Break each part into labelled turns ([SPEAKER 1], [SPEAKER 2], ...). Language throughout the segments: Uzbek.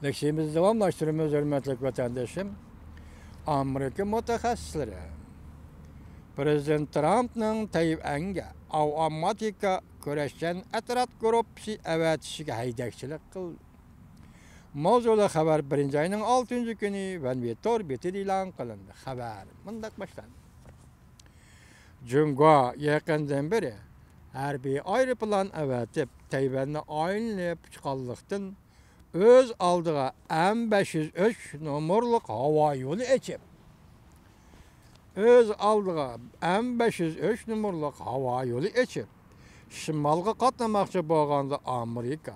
[SPEAKER 1] Leksimizi devamlaştırıyoruz hürmetli vatandaşım. Amerika mütehassisleri Prezident Trump'ın Tayvan'ga avtomatika kurashgan atrat gruppasi avatishga haydakchilik qildi. Mavzuli xabar 1-oyning 6-kuni Vanvetor betida e'lon qilindi. Xabar mundaq boshlandi. Jungo yaqindan beri harbiy aeroplan avatib Tayvanni aylanib chiqqanlikdan öz aldığı M503 numaralık hava yolu açıp öz aldığı M503 numaralık hava yolu açıp şimalga katlamakçı bolğanda Amerika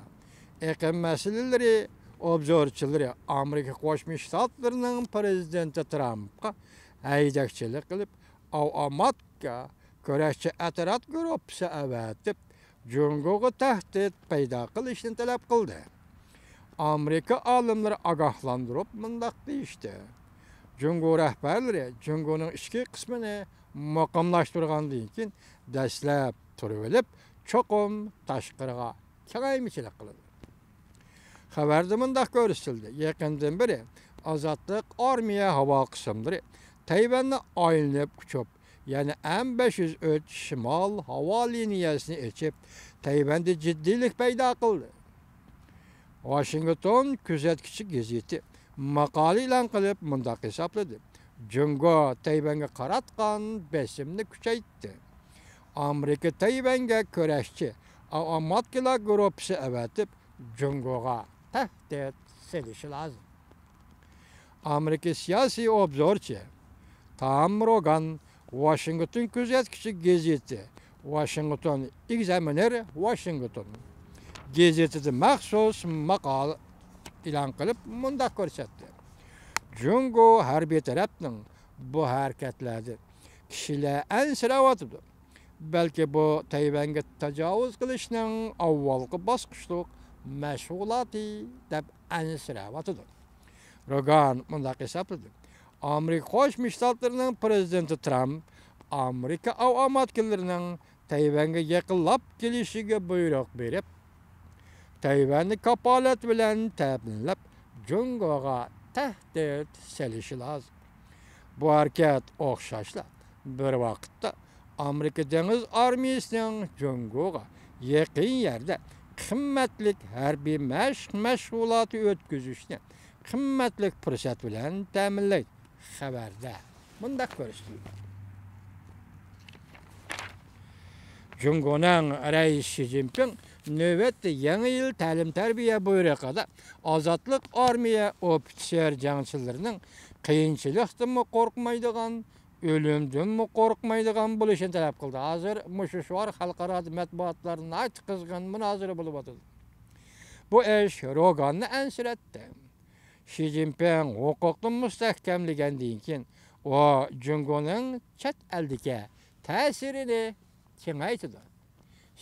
[SPEAKER 1] iqlim meseleleri obzorchileri Amerika Qo'shma Shtatlarının prezidenti Trump'a haydakchilik qilib avtomatka kurashchi atrat gruppasi avatib Jungoga tahdid paydo qilishni talab qildi. Amerika alimleri agahlandırıp mındaq deyişdi. Jungo rəhbərləri Jungo'nun içki qismini muqamlaşdırğandan keyin dəstləb turib olib, çoxum taşqırığa kengaymichilik qildi. Xabarda mındaq ko'rsatildi. Yaqindan beri Azadlık Armiya hava qismlari Tayvanni aylanib uchib, ya'ni M503 shimol havo liniyasini ochib, Tayvanda jiddiylik paydo qildi. Washington kuzatkichi gazeti maqola e'lon qilib mundaq hisobladi. Jungo Tayvanga qaratgan besimni kuchaytdi. Amerika Tayvanga kurashchi avtomatkalar gruppasi avatib Jungoga tahdid selishi lozim. Amerika siyosiy obzorchi Tom Rogan Washington kuzatkichi gazeti Washington Examiner Washington gazetida maxsus maqola e'lon qilib mundaq ko'rsatdi. Jungo harbiy tarafning bu harakatlarni kishilar ansirayotidir. Balki bu Tayvanga tajovuz qilishning avvalgi bosqichlik mashg'uloti deb ansirayotidir. Rogan mundaq hisobladi. Amerika Qo'shma Shtatlarining prezidenti Trump Amerika avtomatkilarining Tayvanga yaqinlab kelishiga buyruq berib, Tayvanni kapolat bilan ta'minlab Jungoga tahdid selishi lozim. Bu harakat o'xshashla bir vaqtda Amerika dengiz armiyasining Jungoga yaqin yerda qimmatlik harbiy mashg'uloti o'tkazishni qimmatlik fursat bilan ta'minlaydi. Xabarda bundaq ko'rsatildi. Jungo'nun reis Xi Jinping növbetde yeni yıl ta'lim-tarbiya buyrug'ida Azadlık Armiya ofitser jangchilarning qiyinchilikdan qo'rqmaydigan, o'limdan qo'rqmaydigan bo'lishini talab qildi. Hozir mushishvar xalqaro matbuotlarning ayt qizg'in munozara bo'lib o'tadi. Bu ish Roganni ansiratdi. Xi Jinping huquqni mustahkamlagandan keyin o Jungo'nun chet eldagi ta'sirini kengaytirdi.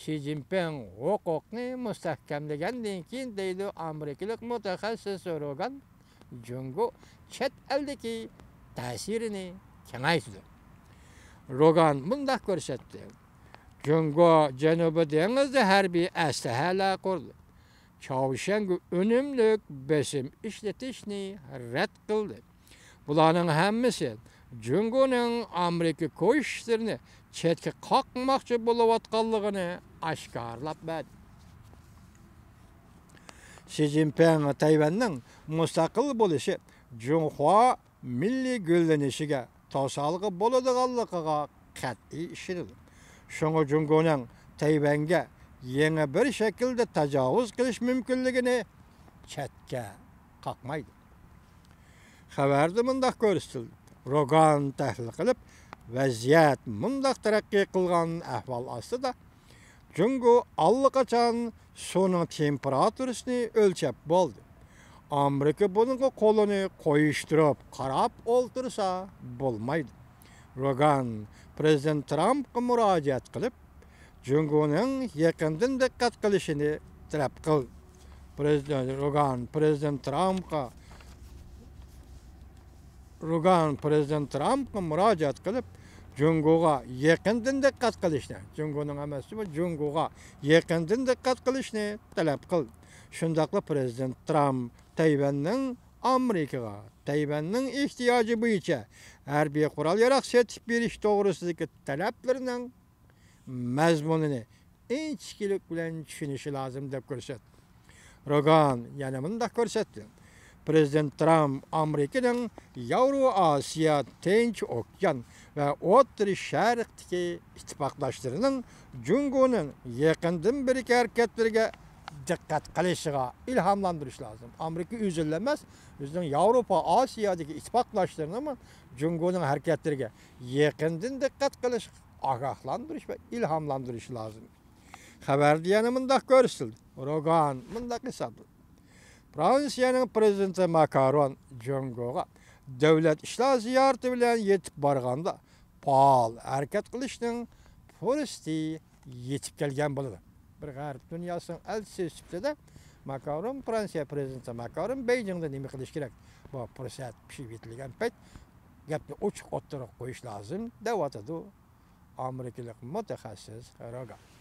[SPEAKER 1] Xi Jinping huquqni mustahkamlagandan keyin deydi amerikalik mutaxassis Rogan, Jungo chet eldagi ta'sirini kengaytirdi. Rogan bundaq ko'rsatdi. Jungo Janubiy dengizda harbiy aslahalar qurdi. Çavuşanga önümlü besim işletishni rad qildi. Bularning hammasi Jungo'ning Amerika qo'shishlarini chetga qoqmoqchi bo'layotganligini oshkorlab berdi. Xi Jinping Tayvanning mustaqil bo'lishi Junhua milliy gullanishiga to'salg'i bo'ladiganligiga qat'iy ishonadi. Shunga Jungo'ning Tayvanga yeni bir şekilde tajovuz qilish mumkinligini chetga qoqmaydi. Xabarda mundaq ko'rsatildi. Rogan tahlil qilib, vaziyat mundaq taraqqiy qilgan ahvol ostida Jungo allaqachon suvning temperaturasini o'lchab bo'ldi. Amerika bunga qo'lini qo'yishtirib, qarab o'ltirsa bo'lmaydi. Rogan prezident Trumpga murojaat qilib, Jungo'nun yaqindan diqqat qilishini talab qildi. Prezident Trump'a murojaat qilib, Jungo'ga yaqindan diqqat qilishni, Jungo'ning emas, Jungo'ga yaqindan diqqat qilishni talab qildi. Şundaqla Prezident Trump Tayvan'ın Amerikaga, Tayvan'ın ihtiyacı boyunca harbiy qural yaraq setip beriş doğrusidagi talaplarının mazmunini inchkilik bilan tushunishi lozim deb ko'rsatdi. Rogan yana mundaq ko'rsatdi. Prezident Trump Amerikaning Yevroasiyo Tinch okean va O'rta Sharqdagi ittifoqdoshlarining Jungoning yaqindan beri harakatlariga diqqat qilishiga ilhamlantirish lozim. Amerika o'zilmas, bizning Yevropa, Osiyodagi ittifoqdoshlarini Jungoning harakatlariga yaqindan diqqat qilish, ogohlantirish va ilhamlantirish lozim. Xabarda yana mundaq ko'rsatildi. Rogan mundaq hisoblaydi. Fransiyaning prezidenti Macron Jungoga davlat ishlar ziyorati bilan yetib borganda faol harakat qilishning fursati yetib kelgan bo'ladi. Bir g'arb dunyosining elchisi sifatida Macron, Fransiya prezidenti Macron Beijingda nima qilish kerak? Bu fursat pishib yetilgan payt gapni ochiq o'tirib qo'yish lozim deb aytadi amerikalik mutaxassis Rogan.